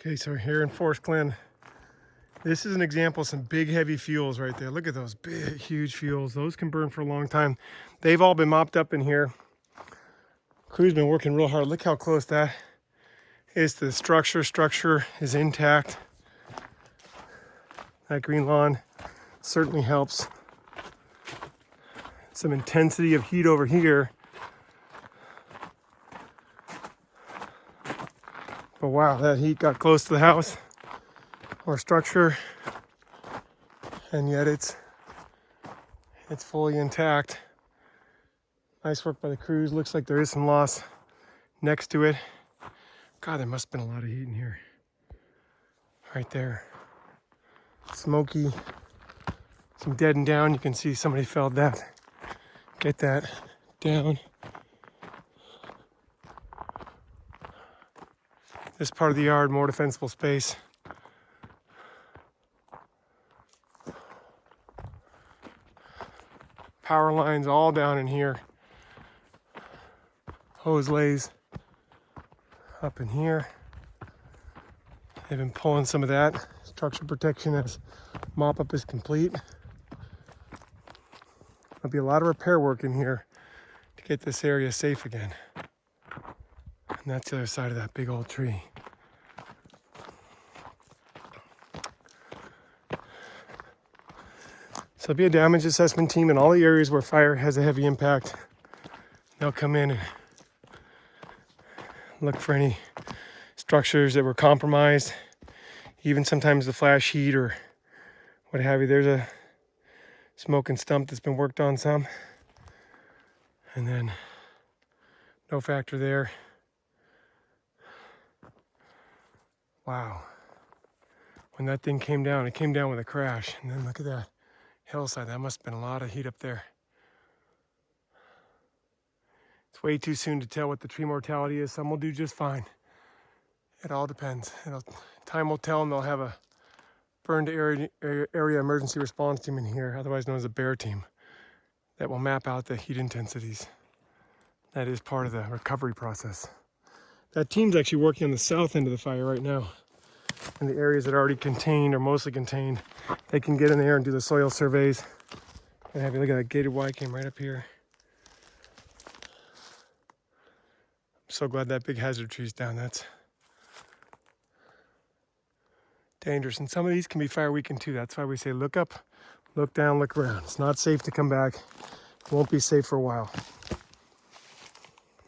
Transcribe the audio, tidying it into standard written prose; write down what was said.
Okay, so here in Forest Glen, this is an example of some big heavy fuels right there. Look at those big, huge fuels. Those can burn for a long time. They've all been mopped up in here. Crew's been working real hard. Look how close that is to the structure. Structure is intact. That green lawn certainly helps. Some intensity of heat over here. But wow, that heat got close to the house or structure, and yet it's fully intact. Nice work by the crews. Looks like there is some loss next to it. God, there must have been a lot of heat in here. Right there. Smoky. Some dead and down. You can see somebody felled that. Get that down. This part of the yard, more defensible space. Power lines all down in here. Hose lays up in here. They've been pulling some of that. Structure protection as mop-up is complete. There'll be a lot of repair work in here to get this area safe again. And that's the other side of that big old tree. So there'll be a damage assessment team in all the areas where fire has a heavy impact. They'll come in and look for any structures that were compromised, even sometimes the flash heat or what have you. There's a smoking stump that's been worked on some, and then no factor there. Wow, when that thing came down, it came down with a crash. And then look at that hillside. That must have been a lot of heat up there. It's way too soon to tell what the tree mortality is. Some will do just fine. It all depends. Time will tell, and they'll have a burned area emergency response team in here, otherwise known as a bear team, that will map out the heat intensities. That is part of the recovery process. That team's actually working on the south end of the fire right now. In the areas that are already contained or mostly contained, they can get in there and do the soil surveys. And have you look at that gated Y came right up here. I'm so glad that big hazard tree's down. That's dangerous. And some of these can be fire weakened too. That's why we say look up, look down, look around. It's not safe to come back. It won't be safe for a while.